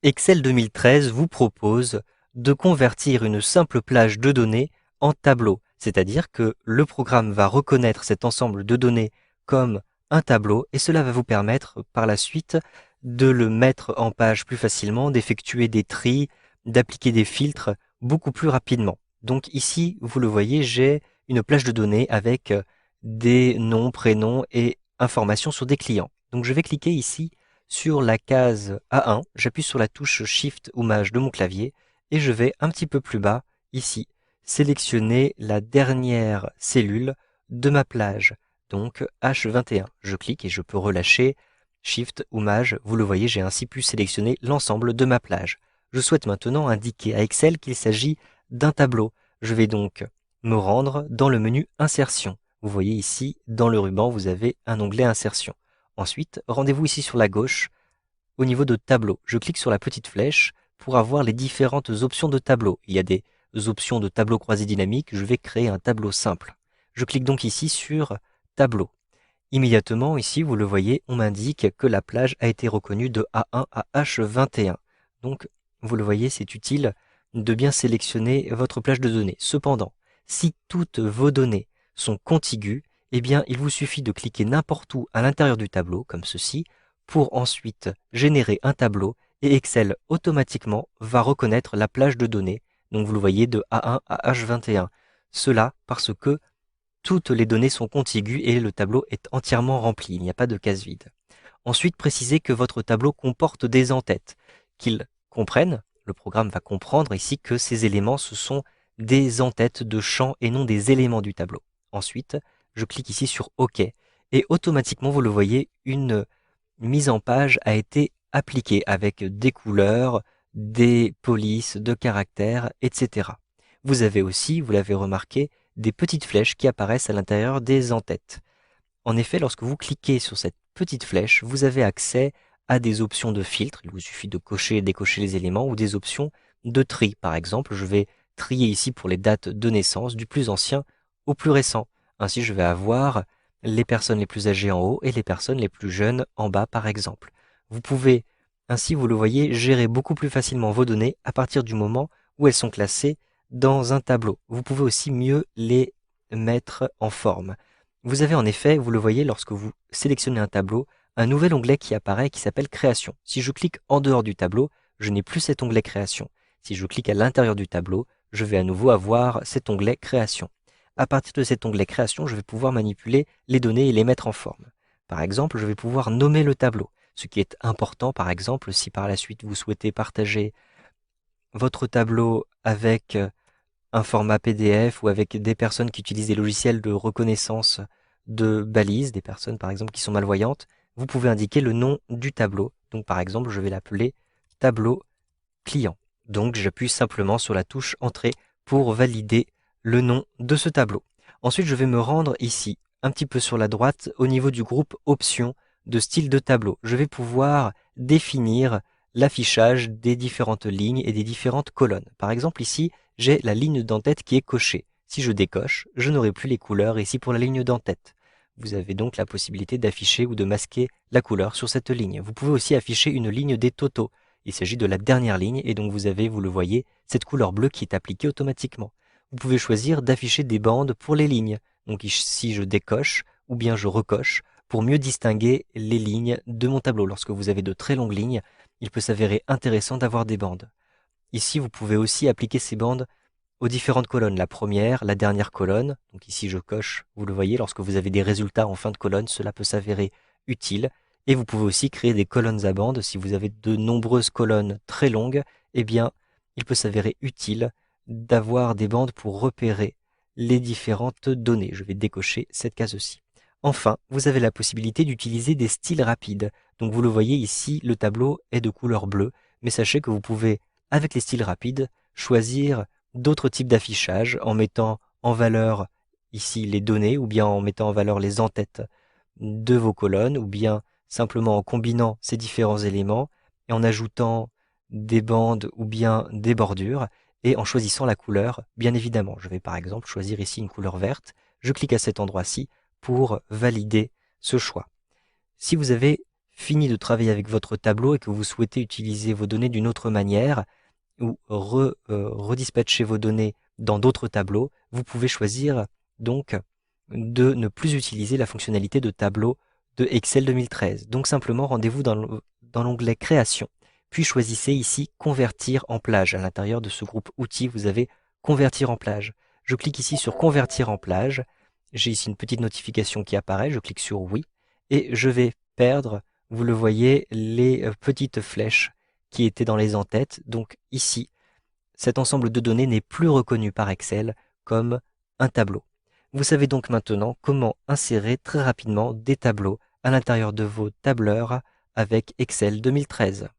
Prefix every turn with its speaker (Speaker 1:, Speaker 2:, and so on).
Speaker 1: Excel 2013 vous propose de convertir une simple plage de données en tableau, c'est-à-dire que le programme va reconnaître cet ensemble de données comme un tableau et cela va vous permettre par la suite de le mettre en page plus facilement, d'effectuer des tris, d'appliquer des filtres beaucoup plus rapidement. Donc ici, vous le voyez, j'ai une plage de données avec des noms, prénoms et informations sur des clients. Donc je vais cliquer ici sur la case A1, j'appuie sur la touche Shift ou Maj de mon clavier et je vais un petit peu plus bas, ici, sélectionner la dernière cellule de ma plage, donc H21. Je clique et je peux relâcher Shift ou Maj. Vous le voyez, j'ai ainsi pu sélectionner l'ensemble de ma plage. Je souhaite maintenant indiquer à Excel qu'il s'agit d'un tableau. Je vais donc me rendre dans le menu Insertion. Vous voyez ici, dans le ruban, vous avez un onglet Insertion. Ensuite, rendez-vous ici sur la gauche, au niveau de tableau. Je clique sur la petite flèche pour avoir les différentes options de tableau. Il y a des options de tableau croisé dynamique, je vais créer un tableau simple. Je clique donc ici sur tableau. Immédiatement, ici, vous le voyez, on m'indique que la plage a été reconnue de A1 à H21. Donc, vous le voyez, c'est utile de bien sélectionner votre plage de données. Cependant, si toutes vos données sont contiguës, eh bien, il vous suffit de cliquer n'importe où à l'intérieur du tableau, comme ceci, pour ensuite générer un tableau et Excel automatiquement va reconnaître la plage de données. Donc, vous le voyez, de A1 à H21. Cela parce que toutes les données sont contiguës et le tableau est entièrement rempli, il n'y a pas de case vide. Ensuite, précisez que votre tableau comporte des en-têtes, qu'il comprenne, le programme va comprendre ici que ces éléments, ce sont des en-têtes de champs et non des éléments du tableau. Ensuite, je clique ici sur OK et automatiquement, vous le voyez, une mise en page a été appliquée avec des couleurs, des polices, de caractères, etc. Vous avez aussi, vous l'avez remarqué, des petites flèches qui apparaissent à l'intérieur des en-têtes. En effet, lorsque vous cliquez sur cette petite flèche, vous avez accès à des options de filtre. Il vous suffit de cocher et décocher les éléments ou des options de tri. Par exemple, je vais trier ici pour les dates de naissance du plus ancien au plus récent. Ainsi, je vais avoir les personnes les plus âgées en haut et les personnes les plus jeunes en bas, par exemple. Vous pouvez, ainsi, vous le voyez, gérer beaucoup plus facilement vos données à partir du moment où elles sont classées dans un tableau. Vous pouvez aussi mieux les mettre en forme. Vous avez en effet, vous le voyez lorsque vous sélectionnez un tableau, un nouvel onglet qui apparaît qui s'appelle Création. Si je clique en dehors du tableau, je n'ai plus cet onglet Création. Si je clique à l'intérieur du tableau, je vais à nouveau avoir cet onglet Création. À partir de cet onglet Création, je vais pouvoir manipuler les données et les mettre en forme. Par exemple, je vais pouvoir nommer le tableau, ce qui est important par exemple si par la suite vous souhaitez partager votre tableau avec un format PDF ou avec des personnes qui utilisent des logiciels de reconnaissance de balises, des personnes par exemple qui sont malvoyantes, vous pouvez indiquer le nom du tableau. Donc par exemple, je vais l'appeler tableau client. Donc j'appuie simplement sur la touche entrée pour valider le nom de ce tableau. Ensuite, je vais me rendre ici, un petit peu sur la droite, au niveau du groupe options de style de tableau. Je vais pouvoir définir l'affichage des différentes lignes et des différentes colonnes. Par exemple ici, j'ai la ligne d'en-tête qui est cochée. Si je décoche, je n'aurai plus les couleurs ici pour la ligne d'en-tête. Vous avez donc la possibilité d'afficher ou de masquer la couleur sur cette ligne. Vous pouvez aussi afficher une ligne des totaux. Il s'agit de la dernière ligne et donc vous avez, vous le voyez, cette couleur bleue qui est appliquée automatiquement. Vous pouvez choisir d'afficher des bandes pour les lignes. Donc ici je décoche ou bien je recoche pour mieux distinguer les lignes de mon tableau. Lorsque vous avez de très longues lignes, il peut s'avérer intéressant d'avoir des bandes. Ici, vous pouvez aussi appliquer ces bandes aux différentes colonnes. La première, la dernière colonne. Donc ici, je coche. Vous le voyez, lorsque vous avez des résultats en fin de colonne, cela peut s'avérer utile. Et vous pouvez aussi créer des colonnes à bandes. Si vous avez de nombreuses colonnes très longues, eh bien, il peut s'avérer utile d'avoir des bandes pour repérer les différentes données. Je vais décocher cette case-ci. Enfin, vous avez la possibilité d'utiliser des styles rapides. Donc vous le voyez ici, le tableau est de couleur bleue, mais sachez que vous pouvez, avec les styles rapides, choisir d'autres types d'affichage en mettant en valeur ici les données ou bien en mettant en valeur les en-têtes de vos colonnes ou bien simplement en combinant ces différents éléments et en ajoutant des bandes ou bien des bordures et en choisissant la couleur, bien évidemment. Je vais par exemple choisir ici une couleur verte. Je clique à cet endroit-ci pour valider ce choix. Si vous avez fini de travailler avec votre tableau et que vous souhaitez utiliser vos données d'une autre manière ou redispatcher vos données dans d'autres tableaux, vous pouvez choisir donc de ne plus utiliser la fonctionnalité de tableau de Excel 2013. Donc simplement rendez-vous dans l'onglet Création, puis choisissez ici Convertir en plage. À l'intérieur de ce groupe Outils, vous avez Convertir en plage. Je clique ici sur Convertir en plage. J'ai ici une petite notification qui apparaît, je clique sur Oui, et je vais perdre, vous le voyez, les petites flèches qui étaient dans les en-têtes. Donc ici, cet ensemble de données n'est plus reconnu par Excel comme un tableau. Vous savez donc maintenant comment insérer très rapidement des tableaux à l'intérieur de vos tableurs avec Excel 2013.